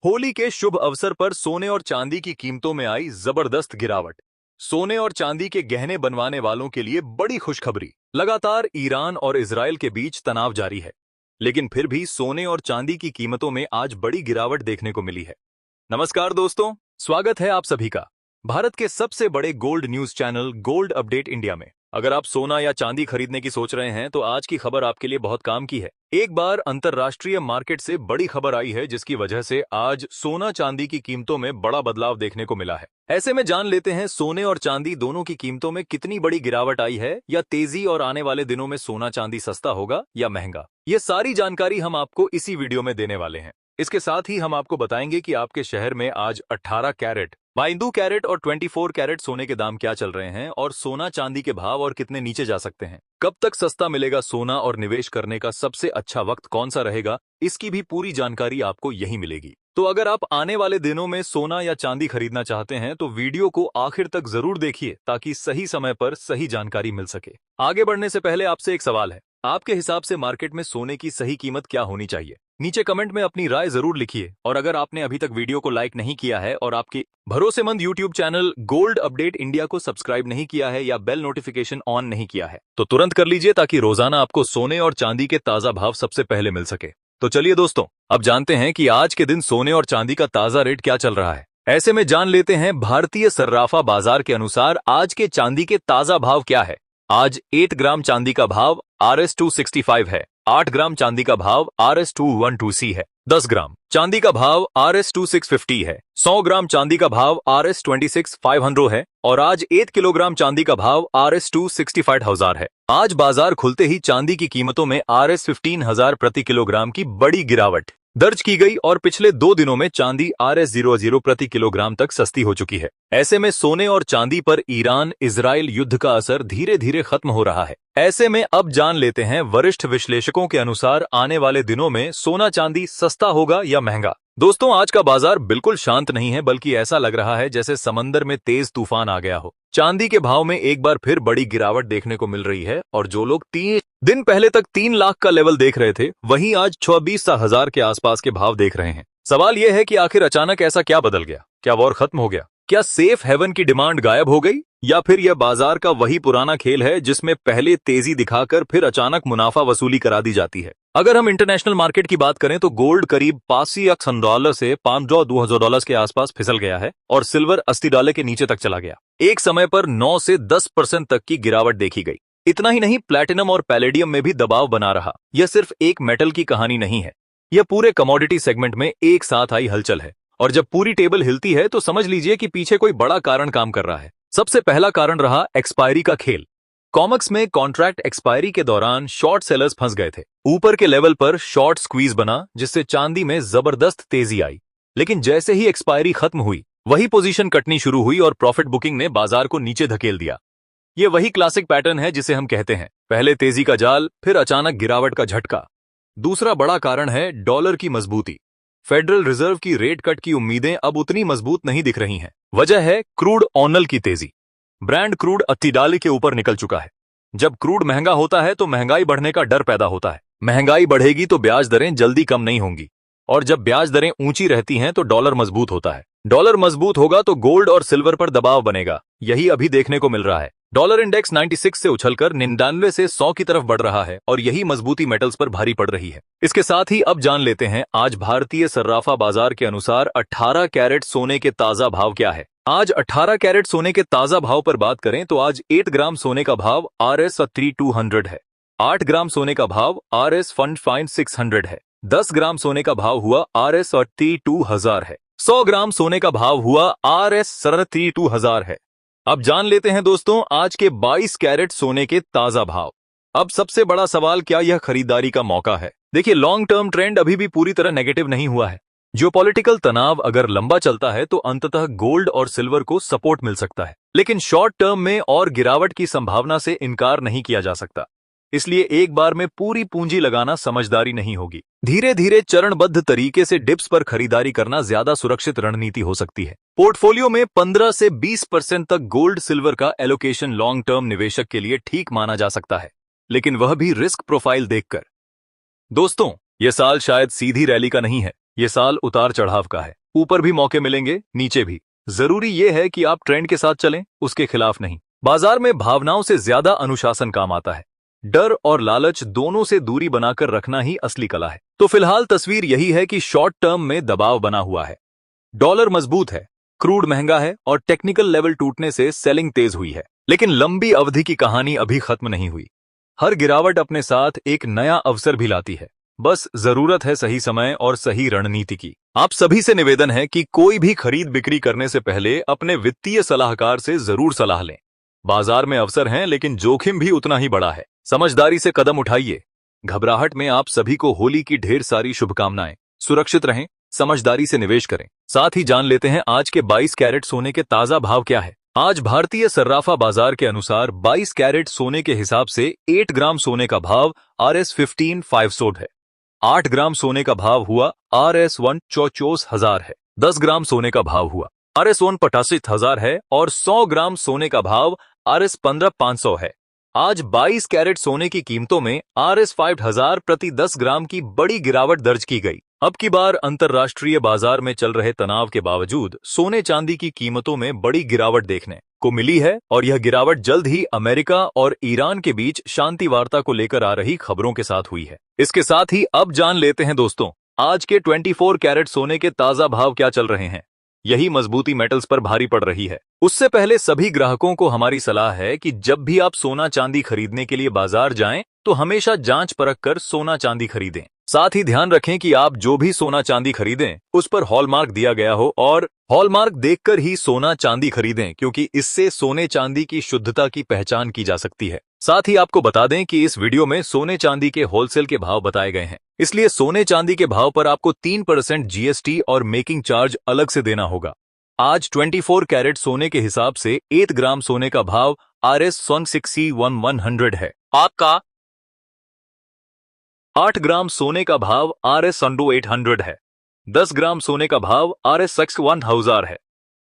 होली के शुभ अवसर पर सोने और चांदी की कीमतों में आई जबरदस्त गिरावट। सोने और चांदी के गहने बनवाने वालों के लिए बड़ी खुशखबरी। लगातार ईरान और इजरायल के बीच तनाव जारी है, लेकिन फिर भी सोने और चांदी की कीमतों में आज बड़ी गिरावट देखने को मिली है। नमस्कार दोस्तों, स्वागत है आप सभी का भारत के सबसे बड़े gold news channel gold update India में। अगर आप सोना या चांदी खरीदने की सोच रहे हैं तो आज की खबर आपके लिए बहुत काम की है। एक बार अंतर्राष्ट्रीय मार्केट से बड़ी खबर आई है, जिसकी वजह से आज सोना चांदी की कीमतों में बड़ा बदलाव देखने को मिला है। ऐसे में जान लेते हैं सोने और चांदी दोनों की कीमतों में कितनी बड़ी गिरावट आई है, या तेजी, और आने वाले दिनों में सोना चांदी सस्ता होगा या महंगा। ये सारी जानकारी हम आपको इसी वीडियो में देने वाले हैं। इसके साथ ही हम आपको बताएंगे कि आपके शहर में आज 18 कैरेट, 22 कैरेट और 24 कैरेट सोने के दाम क्या चल रहे हैं, और सोना चांदी के भाव और कितने नीचे जा सकते हैं। कब तक सस्ता मिलेगा सोना, और निवेश करने का सबसे अच्छा वक्त कौन सा रहेगा, इसकी भी पूरी जानकारी आपको यहीं मिलेगी। तो अगर आप आने वाले दिनों में सोना या चांदी खरीदना चाहते हैं तो वीडियो को आखिर तक जरूर देखिए, ताकि सही समय पर सही जानकारी मिल सके। आगे बढ़ने से पहले आपसे एक सवाल है, आपके हिसाब से मार्केट में सोने की सही कीमत क्या होनी चाहिए? नीचे कमेंट में अपनी राय जरूर लिखिए। और अगर आपने अभी तक वीडियो को लाइक नहीं किया है और आपके भरोसेमंद YouTube channel gold update India को सब्सक्राइब नहीं किया है या बेल नोटिफिकेशन ऑन नहीं किया है तो तुरंत कर लीजिए, ताकि रोजाना आपको सोने और चांदी के ताजा भाव सबसे पहले मिल सके। तो चलिए दोस्तों, अब जानते हैं कि आज के दिन सोने और चांदी का ताजा रेट क्या चल रहा है। ऐसे में जान लेते हैं भारतीय सर्राफा बाजार के अनुसार आज के चांदी के ताजा भाव क्या है। आज 8 ग्राम चांदी का भाव RS265 है। 8 ग्राम चांदी का भाव RS212C है। 10 ग्राम चांदी का भाव RS2650 है। 100 ग्राम चांदी का भाव RS26500 है। और आज 1 किलोग्राम चांदी का भाव RS265000 है। आज बाजार खुलते ही चांदी की कीमतों में RS15000 प्रति किलोग्राम की बड़ी गिरावट दर्ज की गई, और पिछले 2 दिनों में चांदी RS00 प्रति किलोग्राम तक सस्ती हो चुकी है। ऐसे में सोने और चांदी पर ईरान इजराइल युद्ध का असर धीरे धीरे खत्म हो रहा है। ऐसे में अब जान लेते हैं वरिष्ठ विश्लेषकों के अनुसार आने वाले दिनों में सोना चांदी सस्ता होगा या महंगा। दोस्तों, आज का बाजार बिल्कुल शांत नहीं है, बल्कि ऐसा लग रहा है जैसे समंदर में तेज तूफान आ गया हो। चांदी के भाव में एक बार फिर बड़ी गिरावट देखने को मिल रही है, और जो लोग 3 दिन पहले तक 3 लाख का लेवल देख रहे थे, वहीं आज 24,000 के आसपास के भाव देख रहे हैं। सवाल यह है कि आखिर अचानक ऐसा क्या बदल गया? क्या वॉर खत्म हो गया? क्या सेफ हेवन की डिमांड गायब हो गई? या फिर यह बाजार का वही पुराना खेल है, जिसमें पहले तेजी दिखाकर फिर अचानक मुनाफा वसूली करा दी जाती है? अगर हम इंटरनेशनल मार्केट की बात करें तो गोल्ड करीब $85 से $5,200 के आसपास फिसल गया है, और सिल्वर $80 के नीचे तक चला गया। एक समय पर 9 से 10% तक की गिरावट देखी गई। इतना ही नहीं, प्लैटिनम और पैलेडियम में भी दबाव बना रहा। यह सिर्फ एक मेटल की कहानी नहीं है, यह पूरे कमोडिटी सेगमेंट में एक साथ आई हलचल है। और जब पूरी टेबल हिलती है तो समझ लीजिए कि पीछे कोई बड़ा कारण काम कर रहा है। सबसे पहला कारण रहा एक्सपायरी का खेल। कॉमेक्स में कॉन्ट्रैक्ट एक्सपायरी के दौरान शॉर्ट सेलर्स फंस गए थे। ऊपर के लेवल पर शॉर्ट स्क्वीज बना, जिससे चांदी में जबरदस्त तेजी आई। लेकिन जैसे ही एक्सपायरी खत्म हुई, वही पोजीशन कटनी शुरू हुई, और प्रॉफिट बुकिंग ने बाजार को नीचे धकेल दिया। ये वही क्लासिक पैटर्न है जिसे हम कहते हैं पहले तेजी का जाल, फिर अचानक गिरावट का झटका। दूसरा बड़ा कारण है डॉलर की मजबूती। फेडरल रिजर्व की रेट कट की उम्मीदें अब उतनी मजबूत नहीं दिख रही हैं। वजह है क्रूड ऑयल की तेजी। ब्रांड क्रूड $80 के ऊपर निकल चुका है। जब क्रूड महंगा होता है तो महंगाई बढ़ने का डर पैदा होता है। महंगाई बढ़ेगी तो ब्याज दरें जल्दी कम नहीं होंगी, और जब ब्याज दरें ऊंची रहती हैं तो डॉलर मजबूत होता है। डॉलर मजबूत होगा तो गोल्ड और सिल्वर पर दबाव बनेगा। यही अभी देखने को मिल रहा है। डॉलर इंडेक्स 96 से उछलकर 99 से 100 की तरफ बढ़ रहा है, और यही मजबूती मेटल्स पर भारी पड़ रही है। इसके साथ ही अब जान लेते हैं आज भारतीय सर्राफा बाजार के अनुसार 18 कैरेट सोने के ताजा भाव क्या है। आज 18 कैरेट सोने के ताजा भाव पर बात करें तो आज 8 ग्राम सोने का भाव RS3200 है। 8 ग्राम सोने का भाव RS15600 है। 10 ग्राम सोने का भाव हुआ RS32000 है। 100 ग्राम सोने का भाव हुआ RS32000 है। अब जान लेते हैं दोस्तों आज के 22 कैरेट सोने के ताजा भाव। अब सबसे बड़ा सवाल, क्या यह खरीदारी का मौका है? देखिए, लॉन्ग टर्म ट्रेंड अभी भी पूरी तरह नेगेटिव नहीं हुआ है। जियोपॉलिटिकल तनाव अगर लंबा चलता है तो अंततः गोल्ड और सिल्वर को सपोर्ट मिल सकता है, लेकिन शॉर्ट टर्म में और गिरावट की संभावना से इनकार नहीं किया जा सकता। इसलिए एक बार में पूरी पूंजी लगाना समझदारी नहीं होगी। धीरे धीरे चरणबद्ध तरीके से डिप्स पर खरीदारी करना ज्यादा सुरक्षित रणनीति हो सकती है। पोर्टफोलियो में 15 से 20% तक गोल्ड सिल्वर का एलोकेशन लॉन्ग टर्म निवेशक के लिए ठीक माना जा सकता है, लेकिन वह भी रिस्क प्रोफाइल देखकर। दोस्तों, यह साल शायद सीधी रैली का नहीं है, ये साल उतार चढ़ाव का है। ऊपर भी मौके मिलेंगे, नीचे भी। जरूरी ये है कि आप ट्रेंड के साथ चलें, उसके खिलाफ नहीं। बाजार में भावनाओं से ज्यादा अनुशासन काम आता है। डर और लालच दोनों से दूरी बनाकर रखना ही असली कला है। तो फिलहाल तस्वीर यही है कि शॉर्ट टर्म में दबाव बना हुआ है। डॉलर मजबूत है, क्रूड महंगा है और टेक्निकल लेवल टूटने से सेलिंग तेज हुई है। लेकिन लंबी अवधि की कहानी अभी खत्म नहीं हुई। हर गिरावट अपने साथ एक नया अवसर भी लाती है। बस जरूरत है सही समय और सही रणनीति की। आप सभी से निवेदन है कि कोई भी खरीद बिक्री करने से पहले अपने वित्तीय सलाहकार से जरूर सलाह लें। बाजार में अवसर हैं, लेकिन जोखिम भी उतना ही बड़ा है। समझदारी से कदम उठाइए। घबराहट में आप सभी को होली की ढेर सारी शुभकामनाएं। सुरक्षित रहें, समझदारी से निवेश करें। साथ ही जान लेते हैं आज के 22 कैरेट सोने के ताजा भाव क्या है। आज भारतीय सर्राफा बाजार के अनुसार 22 कैरेट सोने के हिसाब से 8 ग्राम सोने का भाव RS 15,500 है। 8 ग्राम सोने का भाव हुआ RS 1,64,000 है। 10 ग्राम सोने का भाव हुआ RS 1,85,000 है और 100 ग्राम सोने का भाव RS 15,500 है। आज 22 कैरेट सोने की कीमतों में RS 5,000 प्रति 10 ग्राम की बड़ी गिरावट दर्ज की गई। अब की बार अंतर्राष्ट्रीय बाजार में चल रहे तनाव के बावजूद सोने चांदी की कीमतों में बड़ी गिरावट देखने को मिली है और यह गिरावट जल्द ही अमेरिका और ईरान के बीच शांति वार्ता को लेकर आ रही खबरों के साथ हुई है। इसके साथ ही अब जान लेते हैं दोस्तों, आज के 24 कैरेट सोने के ताजा भाव क्या चल रहे हैं। यही मजबूती मेटल्स पर भारी पड़ रही है। उससे पहले सभी ग्राहकों को हमारी सलाह है कि जब भी आप सोना चांदी खरीदने के लिए बाजार जाएं, तो हमेशा जांच परख कर सोना चांदी खरीदें। साथ ही ध्यान रखें कि आप जो भी सोना चांदी खरीदें उस पर हॉलमार्क दिया गया हो और हॉलमार्क देखकर ही सोना चांदी खरीदें, क्योंकि इससे सोने चांदी की शुद्धता की पहचान की जा सकती है। साथ ही आपको बता दें कि इस वीडियो में सोने चांदी के होलसेल के भाव बताए गए हैं, इसलिए सोने चांदी के भाव पर आपको 3% GST और मेकिंग चार्ज अलग से देना होगा। आज 24 कैरेट सोने के हिसाब से 8 ग्राम सोने का भाव RS 1,61,100 है। आपका 8 ग्राम सोने का भाव RS 1,800 है। 10 ग्राम सोने का भाव RS 61,000 है।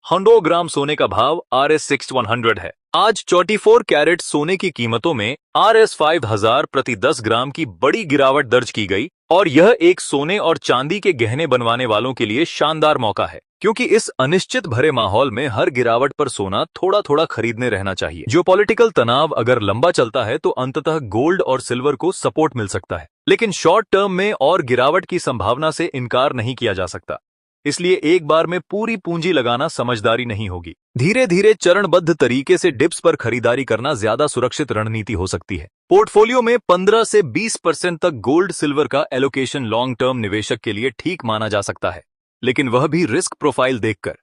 100 ग्राम सोने का भाव RS 6100 है। आज 24 कैरेट सोने की कीमतों में RS 5,000 प्रति 10 ग्राम की बड़ी गिरावट दर्ज की गई और यह एक सोने और चांदी के गहने बनवाने वालों के लिए शानदार मौका है, क्योंकि इस अनिश्चित भरे माहौल में हर गिरावट पर सोना थोड़ा थोड़ा खरीदने रहना चाहिए। जो पॉलिटिकल तनाव अगर लंबा चलता है तो अंततः गोल्ड और सिल्वर को सपोर्ट मिल सकता है, लेकिन शॉर्ट टर्म में और गिरावट की संभावना से इनकार नहीं किया जा सकता। इसलिए एक बार में पूरी पूंजी लगाना समझदारी नहीं होगी। धीरे धीरे चरणबद्ध तरीके से डिप्स पर खरीदारी करना ज्यादा सुरक्षित रणनीति हो सकती है। पोर्टफोलियो में 15 से 20% तक गोल्ड सिल्वर का एलोकेशन लॉन्ग टर्म निवेशक के लिए ठीक माना जा सकता है, लेकिन वह भी रिस्क प्रोफाइल देखकर।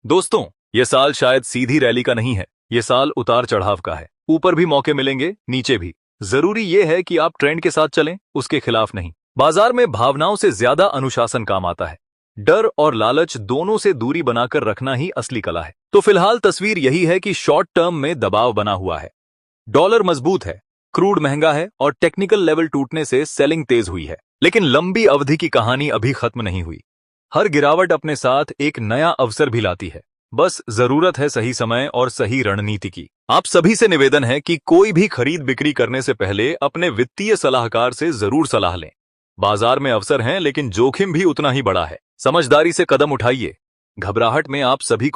दोस्तों, यह साल शायद सीधी रैली का नहीं है, यह साल उतार चढ़ाव का है। ऊपर भी मौके मिलेंगे, नीचे भी। जरूरी यह है कि आप ट्रेंड के साथ चलें, उसके खिलाफ नहीं। बाजार में भावनाओं से ज्यादा अनुशासन काम आता है। डर और लालच दोनों से दूरी बनाकर रखना ही असली कला है। तो फिलहाल तस्वीर यही है कि शॉर्ट टर्म में दबाव बना हुआ है। डॉलर मजबूत है, क्रूड महंगा है और टेक्निकल लेवल टूटने से सेलिंग तेज हुई है। लेकिन लंबी अवधि की कहानी अभी खत्म नहीं हुई। हर गिरावट अपने साथ एक नया अवसर भी लाती है। बस जरूरत है सही समय और सही रणनीति की। आप सभी से निवेदन है कि कोई भी खरीद बिक्री करने से पहले अपने वित्तीय सलाहकार से जरूर सलाह लें। बाजार में अवसर हैं, लेकिन जोखिम भी उतना ही बड़ा है। समझदारी से कदम उठाइए। घबराहट में आप सभी को